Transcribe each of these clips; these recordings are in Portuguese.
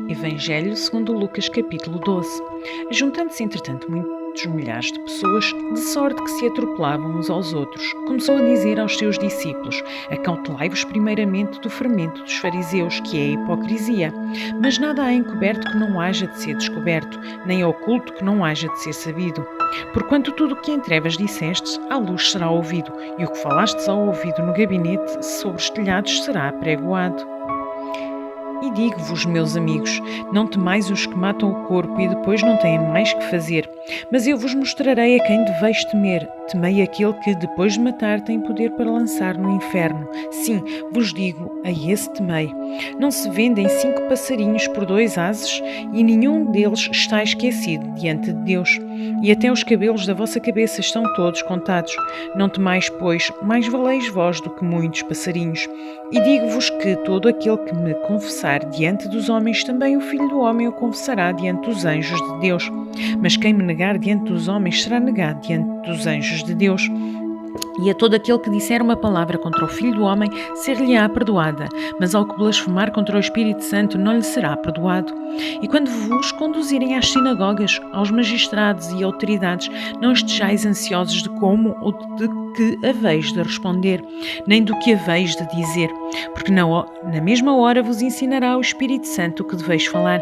Evangelho segundo Lucas, capítulo 12. Ajuntando-se, entretanto, muitos milhares de pessoas, de sorte que se atropelavam uns aos outros, começou a dizer aos seus discípulos: Acautelai-vos primeiramente do fermento dos fariseus, que é a hipocrisia. Mas nada há encoberto que não haja de ser descoberto, nem oculto que não haja de ser sabido. Porquanto tudo o que em trevas dissestes, à luz será ouvido, e o que falastes ao ouvido no gabinete, sobre os telhados será apregoado. E digo-vos, meus amigos, não temais os que matam o corpo e depois não têm mais que fazer. Mas eu vos mostrarei a quem deveis temer. Temei aquele que, depois de matar, tem poder para lançar no inferno. Sim, vos digo, a esse temei. Não se vendem 5 passarinhos por 2 ases, e nenhum deles está esquecido diante de Deus. E até os cabelos da vossa cabeça estão todos contados. Não temais, pois, mais valeis vós do que muitos passarinhos. E digo-vos que todo aquele que me confessar diante dos homens, também o Filho do Homem o confessará diante dos anjos de Deus. Mas quem me negar diante dos homens será negado diante dos anjos de Deus. E a todo aquele que disser uma palavra contra o Filho do Homem, ser-lhe-á perdoada, mas ao que blasfemar contra o Espírito Santo não lhe será perdoado. E quando vos conduzirem às sinagogas, aos magistrados e autoridades, não estejais ansiosos de como ou de que haveis de responder, nem do que haveis de dizer, porque na mesma hora vos ensinará o Espírito Santo o que deveis falar.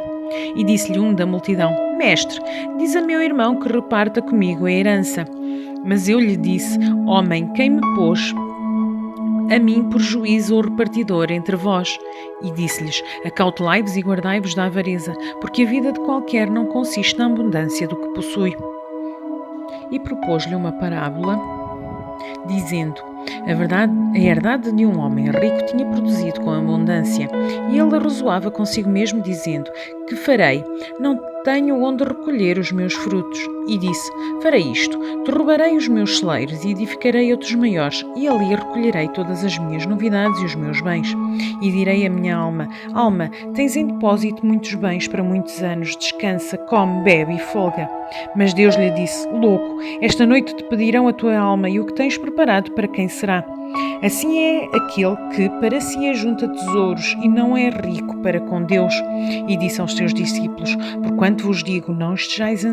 E disse-lhe um da multidão: Mestre, diz a meu irmão que reparta comigo a herança. Mas eu lhe disse: Homem, quem me pôs a mim por juiz ou repartidor entre vós? E disse-lhes: Acautelai-vos e guardai-vos da avareza, porque a vida de qualquer não consiste na abundância do que possui. E propôs-lhe uma parábola, dizendo: a herdade de um homem rico tinha produzido com abundância, e ele arrazoava consigo mesmo, dizendo: Que farei? Não tenho onde recolher os meus frutos. E disse: Farei isto: derrubarei os meus celeiros e edificarei outros maiores, e ali recolherei todas as minhas novidades e os meus bens. E direi à minha alma: Alma, tens em depósito muitos bens para muitos anos, descansa, come, bebe e folga. Mas Deus lhe disse: Louco, esta noite te pedirão a tua alma, e o que tens preparado para quem será? Assim é aquele que para si ajunta tesouros e não é rico para com Deus. E disse aos seus discípulos: Porquanto vos digo, não estejais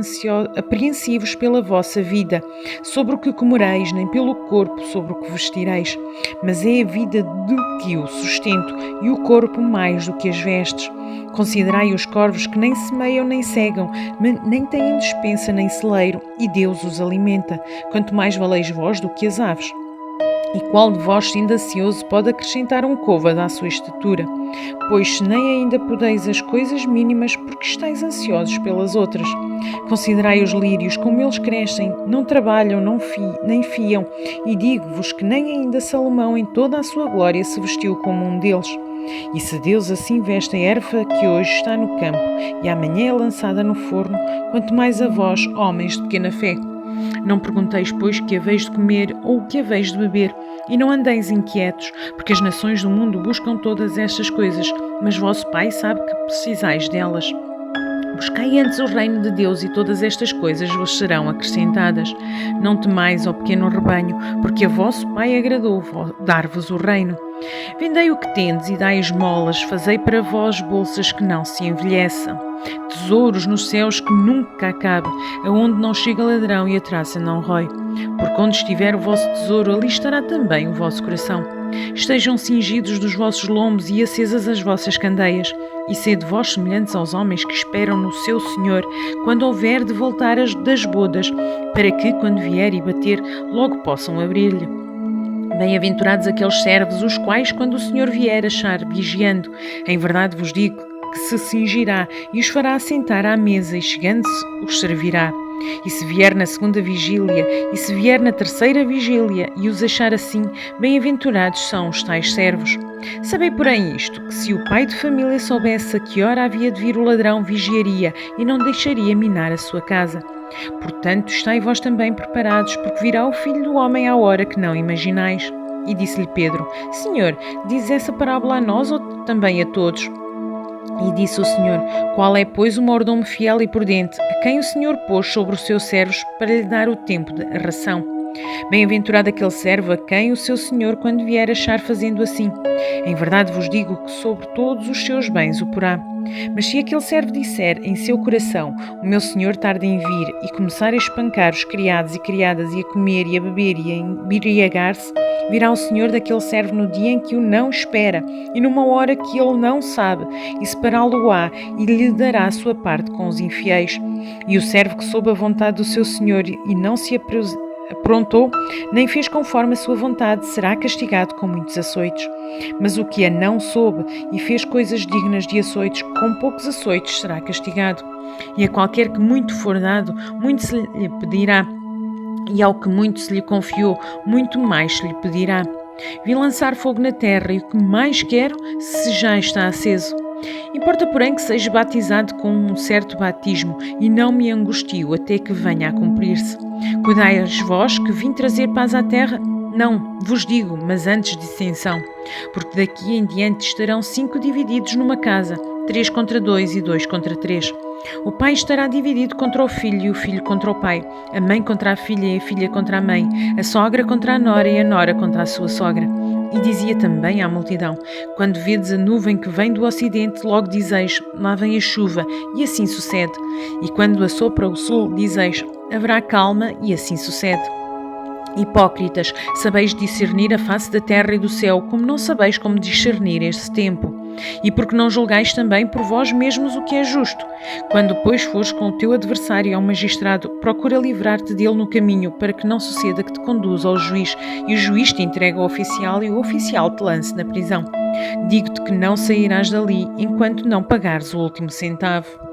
apreensivos pela vossa vida, sobre o que comereis, nem pelo corpo, sobre o que vestireis. Mas é a vida do que o sustento, e o corpo mais do que as vestes. Considerai os corvos que nem semeiam nem cegam, nem têm despensa nem celeiro, e Deus os alimenta. Quanto mais valeis vós do que as aves. E qual de vós, sendo ansioso, pode acrescentar um côvado à sua estatura? Pois se nem ainda podeis as coisas mínimas, porque estáis ansiosos pelas outras. Considerai os lírios, como eles crescem, não trabalham, nem fiam, e digo-vos que nem ainda Salomão em toda a sua glória se vestiu como um deles. E se Deus assim veste a erva que hoje está no campo, e amanhã é lançada no forno, quanto mais a vós, homens de pequena fé. Não pergunteis, pois, que haveis de comer ou o que haveis de beber, e não andeis inquietos, porque as nações do mundo buscam todas estas coisas, mas vosso Pai sabe que precisais delas. Buscai antes o reino de Deus, e todas estas coisas vos serão acrescentadas. Não temais, ó pequeno rebanho, porque a vosso Pai agradou dar-vos o reino. Vendei o que tendes e dai esmolas, fazei para vós bolsas que não se envelheçam, tesouros nos céus que nunca acabem, aonde não chega ladrão e a traça não rói. Porque onde estiver o vosso tesouro, ali estará também o vosso coração. Estejam cingidos dos vossos lombos e acesas as vossas candeias, e sede vós semelhantes aos homens que esperam no seu Senhor, quando houver de voltar das bodas, para que, quando vier e bater, logo possam abrir-lhe. Bem-aventurados aqueles servos, os quais, quando o Senhor vier, achar vigiando. Em verdade vos digo que se cingirá e os fará assentar à mesa, e chegando-se os servirá. E se vier na segunda vigília, e se vier na terceira vigília, e os achar assim, bem-aventurados são os tais servos. Sabei, porém, isto, que se o pai de família soubesse a que hora havia de vir o ladrão, vigiaria, e não deixaria minar a sua casa. Portanto, estai vós também preparados, porque virá o Filho do Homem à hora que não imaginais. E disse-lhe Pedro: Senhor, diz essa parábola a nós ou também a todos? E disse o Senhor: Qual é, pois, o mordomo fiel e prudente, a quem o Senhor pôs sobre os seus servos para lhe dar o tempo da ração? Bem-aventurado aquele servo a quem o seu senhor, quando vier, achar fazendo assim. Em verdade vos digo que sobre todos os seus bens o porá. Mas se aquele servo disser em seu coração: o meu senhor tarda em vir, e começar a espancar os criados e criadas, e a comer e a beber e a embriagar-se, virá o senhor daquele servo no dia em que o não espera, e numa hora que ele não sabe, e separá-lo-á, e lhe dará a sua parte com os infiéis. E o servo que soube a vontade do seu senhor e não se aprontou, nem fez conforme a sua vontade, será castigado com muitos açoites. Mas o que a não soube e fez coisas dignas de açoites, com poucos açoites será castigado. E a qualquer que muito for dado, muito se lhe pedirá, e ao que muito se lhe confiou, muito mais se lhe pedirá. Vi lançar fogo na terra, e o que mais quero, se já está aceso. Importa, porém, que seja batizado com um certo batismo, e não me angustio até que venha a cumprir-se. Cuidai-vos vós que vim trazer paz à terra? Não, vos digo, mas antes dissensão. Porque daqui em diante estarão 5 divididos numa casa, 3 contra 2 e 2 contra 3. O pai estará dividido contra o filho e o filho contra o pai, a mãe contra a filha e a filha contra a mãe, a sogra contra a nora e a nora contra a sua sogra. E dizia também à multidão: quando vedes a nuvem que vem do ocidente, logo dizeis: lá vem a chuva, e assim sucede. E quando assopra o sul, dizeis: haverá calma, e assim sucede. Hipócritas, sabeis discernir a face da terra e do céu, como não sabeis como discernir este tempo. E porque não julgais também por vós mesmos o que é justo. Quando, pois, fores com o teu adversário ao magistrado, procura livrar-te dele no caminho, para que não suceda que te conduza ao juiz, e o juiz te entregue ao oficial, e o oficial te lance na prisão. Digo-te que não sairás dali, enquanto não pagares o último centavo.